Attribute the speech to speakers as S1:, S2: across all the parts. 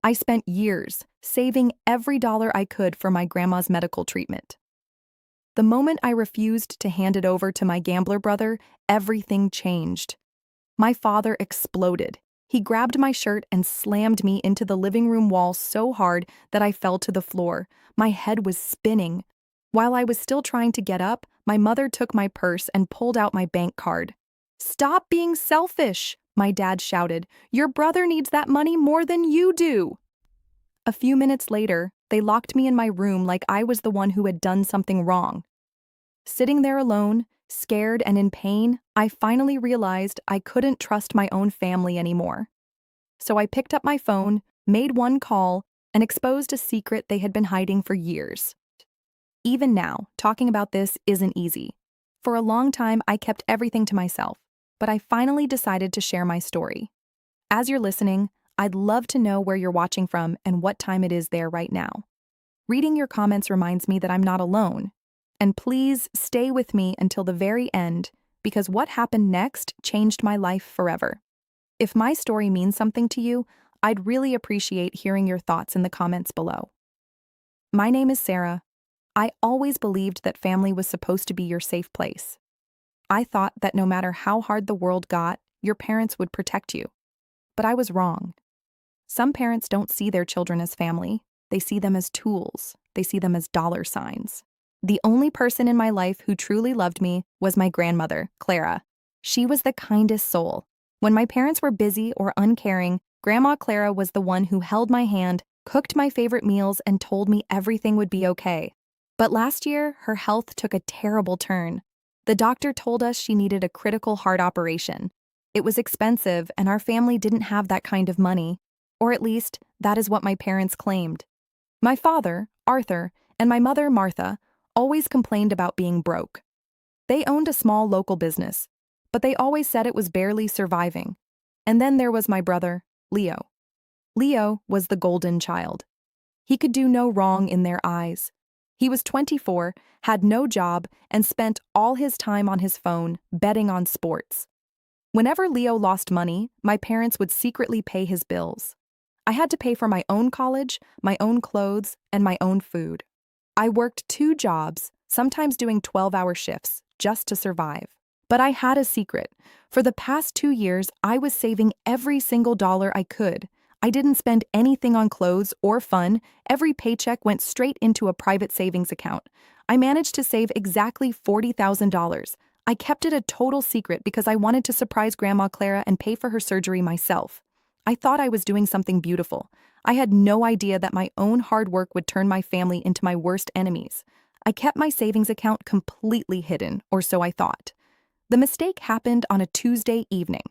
S1: I spent years saving every dollar I could for my grandma's medical treatment. The moment I refused to hand it over to my gambler brother, everything changed. My father exploded. He grabbed my shirt and slammed me into the living room wall so hard that I fell to the floor. My head was spinning. While I was still trying to get up, my mother took my purse and pulled out my bank card. "Stop being selfish," my dad shouted. "Your brother needs that money more than you do." A few minutes later, they locked me in my room like I was the one who had done something wrong. Sitting there alone, scared and in pain, I finally realized I couldn't trust my own family anymore. So I picked up my phone, made one call, and exposed a secret they had been hiding for years. Even now, talking about this isn't easy. For a long time, I kept everything to myself, but I finally decided to share my story. As you're listening, I'd love to know where you're watching from and what time it is there right now. Reading your comments reminds me that I'm not alone. And please stay with me until the very end, because what happened next changed my life forever. If my story means something to you, I'd really appreciate hearing your thoughts in the comments below. My name is Sarah. I always believed that family was supposed to be your safe place. I thought that no matter how hard the world got, your parents would protect you. But I was wrong. Some parents don't see their children as family. They see them as tools. They see them as dollar signs. The only person in my life who truly loved me was my grandmother, Clara. She was the kindest soul. When my parents were busy or uncaring, Grandma Clara was the one who held my hand, cooked my favorite meals, and told me everything would be okay. But last year, her health took a terrible turn. The doctor told us she needed a critical heart operation. It was expensive, and our family didn't have that kind of money. Or at least, that is what my parents claimed. My father, Arthur, and my mother, Martha, always complained about being broke. They owned a small local business, but they always said it was barely surviving. And then there was my brother, Leo. Leo was the golden child. He could do no wrong in their eyes. He was 24, had no job, and spent all his time on his phone, betting on sports. Whenever Leo lost money, my parents would secretly pay his bills. I had to pay for my own college, my own clothes, and my own food. I worked 2 jobs, sometimes doing 12-hour shifts, just to survive. But I had a secret. For the past 2 years, I was saving every single dollar I could. I didn't spend anything on clothes or fun. Every paycheck went straight into a private savings account. I managed to save exactly $40,000. I kept it a total secret because I wanted to surprise Grandma Clara and pay for her surgery myself. I thought I was doing something beautiful. I had no idea that my own hard work would turn my family into my worst enemies. I kept my savings account completely hidden, or so I thought. The mistake happened on a Tuesday evening.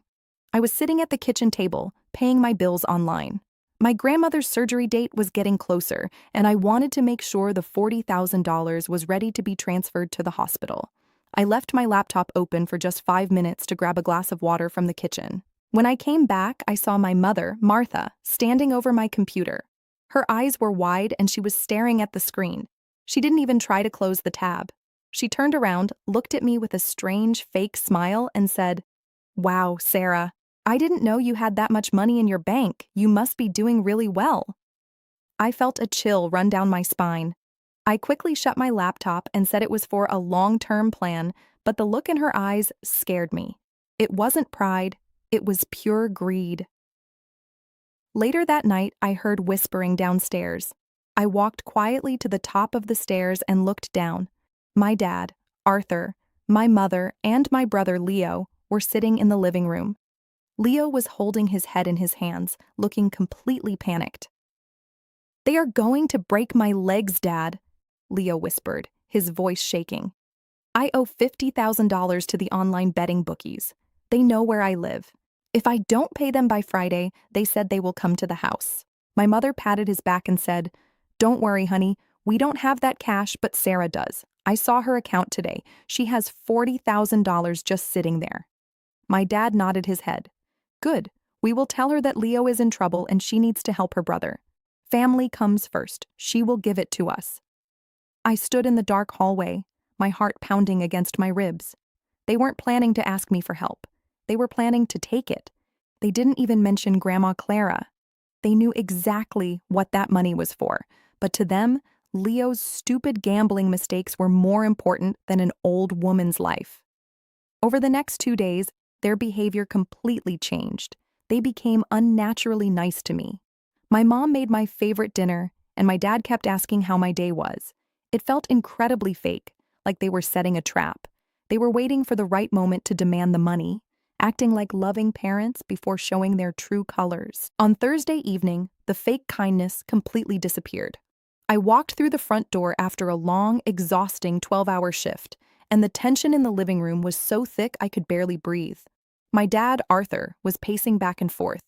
S1: I was sitting at the kitchen table, paying my bills online. My grandmother's surgery date was getting closer, and I wanted to make sure the $40,000 was ready to be transferred to the hospital. I left my laptop open for just 5 minutes to grab a glass of water from the kitchen. When I came back, I saw my mother, Martha, standing over my computer. Her eyes were wide and she was staring at the screen. She didn't even try to close the tab. She turned around, looked at me with a strange, fake smile, and said, "Wow, Sarah, I didn't know you had that much money in your bank. You must be doing really well." I felt a chill run down my spine. I quickly shut my laptop and said it was for a long-term plan, but the look in her eyes scared me. It wasn't pride. It was pure greed. Later that night, I heard whispering downstairs. I walked quietly to the top of the stairs and looked down. My dad, Arthur, my mother, and my brother Leo were sitting in the living room. Leo was holding his head in his hands, looking completely panicked. "They are going to break my legs, Dad," Leo whispered, his voice shaking. "I owe $50,000 to the online betting bookies. They know where I live. If I don't pay them by Friday, they said they will come to the house." My mother patted his back and said, "Don't worry, honey. We don't have that cash, but Sarah does. I saw her account today. She has $40,000 just sitting there." My dad nodded his head. "Good. We will tell her that Leo is in trouble and she needs to help her brother. Family comes first. She will give it to us." I stood in the dark hallway, my heart pounding against my ribs. They weren't planning to ask me for help. They were planning to take it. They didn't even mention Grandma Clara. they knew exactly what that money was for. But to them, Leo's stupid gambling mistakes were more important than an old woman's life. Over the next 2 days, their behavior completely changed. They became unnaturally nice to me. My mom made my favorite dinner, and my dad kept asking how my day was. It felt incredibly fake, like they were setting a trap. They were waiting for the right moment to demand the money, acting like loving parents before showing their true colors. On Thursday evening, the fake kindness completely disappeared. I walked through the front door after a long, exhausting 12-hour shift, and the tension in the living room was so thick I could barely breathe. My dad, Arthur, was pacing back and forth.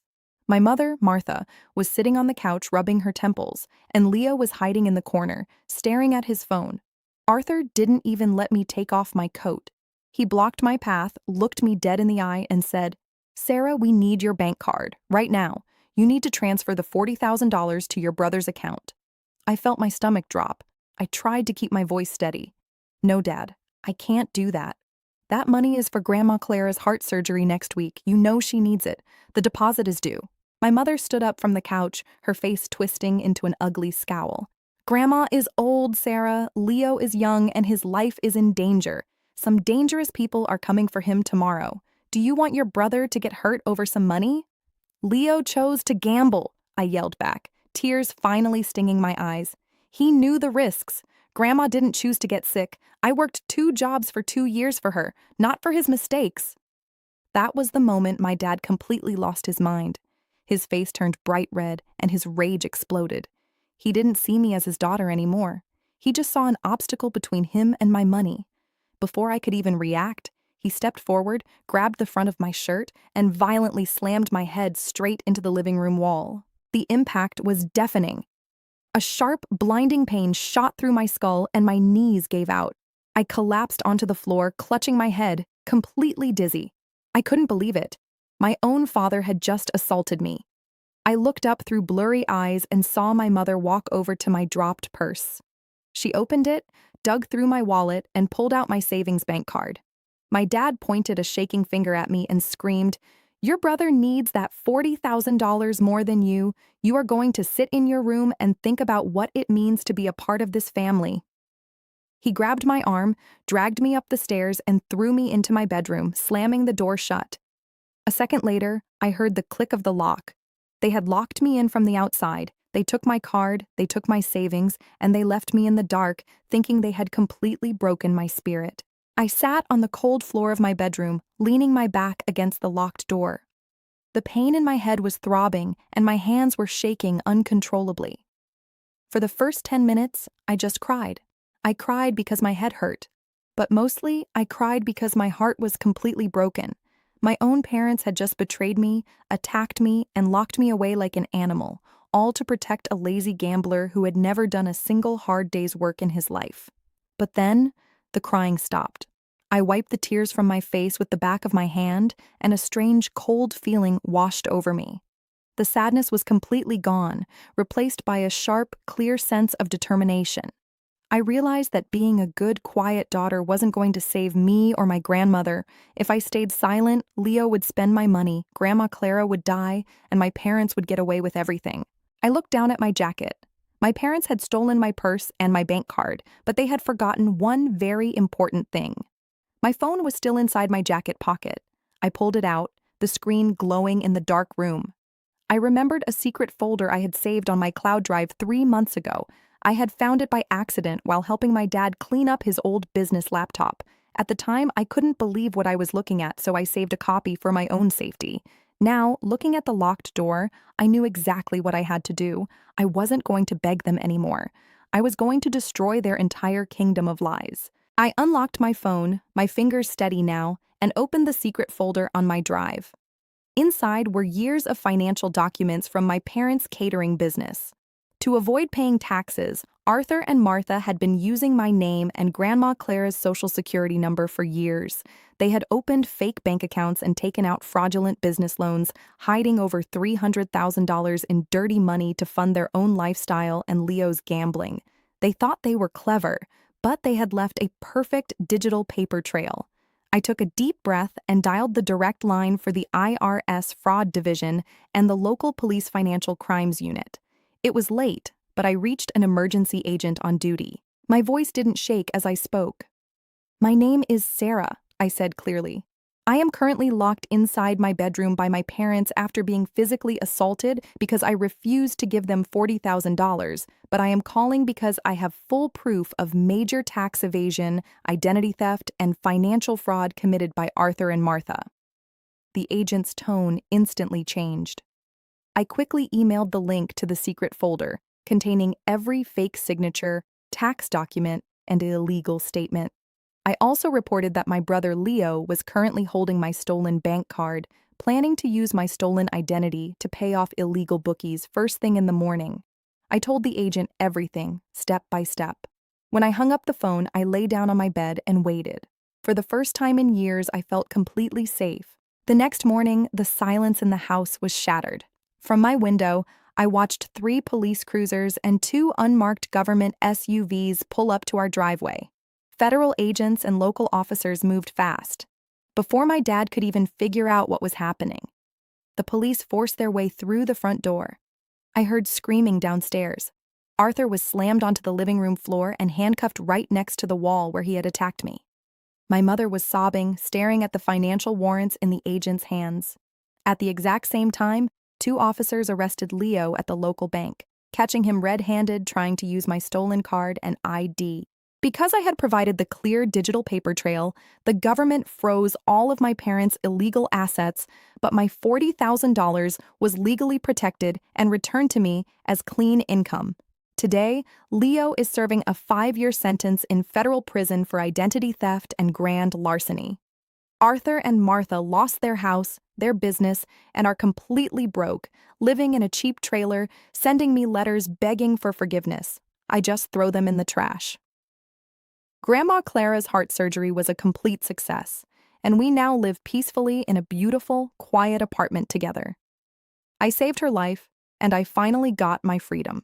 S1: My mother, Martha, was sitting on the couch rubbing her temples, and Leo was hiding in the corner, staring at his phone. Arthur didn't even let me take off my coat. He blocked my path, looked me dead in the eye, and said, "Sarah, we need your bank card, right now. You need to transfer the $40,000 to your brother's account." I felt my stomach drop. I tried to keep my voice steady. "No, Dad, I can't do that. That money is for Grandma Clara's heart surgery next week. You know she needs it. The deposit is due." My mother stood up from the couch, her face twisting into an ugly scowl. "Grandma is old, Sarah. Leo is young, and his life is in danger. Some dangerous people are coming for him tomorrow. Do you want your brother to get hurt over some money?" "Leo chose to gamble," I yelled back, tears finally stinging my eyes. "He knew the risks. Grandma didn't choose to get sick. I worked 2 jobs for 2 years for her, not for his mistakes." That was the moment my dad completely lost his mind. His face turned bright red, and his rage exploded. He didn't see me as his daughter anymore. He just saw an obstacle between him and my money. Before I could even react, he stepped forward, grabbed the front of my shirt, and violently slammed my head straight into the living room wall. The impact was deafening. A sharp, blinding pain shot through my skull, and my knees gave out. I collapsed onto the floor, clutching my head, completely dizzy. I couldn't believe it. My own father had just assaulted me. I looked up through blurry eyes and saw my mother walk over to my dropped purse. She opened it, dug through my wallet, and pulled out my savings bank card. My dad pointed a shaking finger at me and screamed, "Your brother needs that $40,000 more than you. You are going to sit in your room and think about what it means to be a part of this family." He grabbed my arm, dragged me up the stairs, and threw me into my bedroom, slamming the door shut. A second later, I heard the click of the lock. They had locked me in from the outside. They took my card, they took my savings, and they left me in the dark, thinking they had completely broken my spirit. I sat on the cold floor of my bedroom, leaning my back against the locked door. The pain in my head was throbbing, and my hands were shaking uncontrollably. For the first 10 minutes, I just cried. I cried because my head hurt. But mostly, I cried because my heart was completely broken. My own parents had just betrayed me, attacked me, and locked me away like an animal, all to protect a lazy gambler who had never done a single hard day's work in his life. But then, the crying stopped. I wiped the tears from my face with the back of my hand, and a strange, cold feeling washed over me. The sadness was completely gone, replaced by a sharp, clear sense of determination. I realized that being a good, quiet daughter wasn't going to save me or my grandmother. If I stayed silent, Leo would spend my money, Grandma Clara would die, and my parents would get away with everything. I looked down at my jacket. My parents had stolen my purse and my bank card, but they had forgotten one very important thing. My phone was still inside my jacket pocket. I pulled it out, the screen glowing in the dark room. I remembered a secret folder I had saved on my cloud drive 3 months ago. I had found it by accident while helping my dad clean up his old business laptop. At the time, I couldn't believe what I was looking at, so I saved a copy for my own safety. Now, looking at the locked door, I knew exactly what I had to do. I wasn't going to beg them anymore. I was going to destroy their entire kingdom of lies. I unlocked my phone, my fingers steady now, and opened the secret folder on my drive. Inside were years of financial documents from my parents' catering business. To avoid paying taxes, Arthur and Martha had been using my name and Grandma Clara's social security number for years. They had opened fake bank accounts and taken out fraudulent business loans, hiding over $300,000 in dirty money to fund their own lifestyle and Leo's gambling. They thought they were clever, but they had left a perfect digital paper trail. I took a deep breath and dialed the direct line for the IRS Fraud Division and the local police financial crimes unit. It was late, but I reached an emergency agent on duty. My voice didn't shake as I spoke. "My name is Sarah," I said clearly. "I am currently locked inside my bedroom by my parents after being physically assaulted because I refused to give them $40,000, but I am calling because I have full proof of major tax evasion, identity theft, and financial fraud committed by Arthur and Martha." The agent's tone instantly changed. I quickly emailed the link to the secret folder, containing every fake signature, tax document, and illegal statement. I also reported that my brother Leo was currently holding my stolen bank card, planning to use my stolen identity to pay off illegal bookies first thing in the morning. I told the agent everything, step by step. When I hung up the phone, I lay down on my bed and waited. For the first time in years, I felt completely safe. The next morning, the silence in the house was shattered. From my window, I watched 3 police cruisers and 2 unmarked government SUVs pull up to our driveway. Federal agents and local officers moved fast. Before my dad could even figure out what was happening, the police forced their way through the front door. I heard screaming downstairs. Arthur was slammed onto the living room floor and handcuffed right next to the wall where he had attacked me. My mother was sobbing, staring at the financial warrants in the agent's hands. At the exact same time, 2 officers arrested Leo at the local bank, catching him red-handed trying to use my stolen card and ID. Because I had provided the clear digital paper trail, the government froze all of my parents' illegal assets, but my $40,000 was legally protected and returned to me as clean income. Today, Leo is serving a 5-year sentence in federal prison for identity theft and grand larceny. Arthur and Martha lost their house, their business, and are completely broke, living in a cheap trailer, sending me letters begging for forgiveness. I just throw them in the trash. Grandma Clara's heart surgery was a complete success, and we now live peacefully in a beautiful, quiet apartment together. I saved her life, and I finally got my freedom.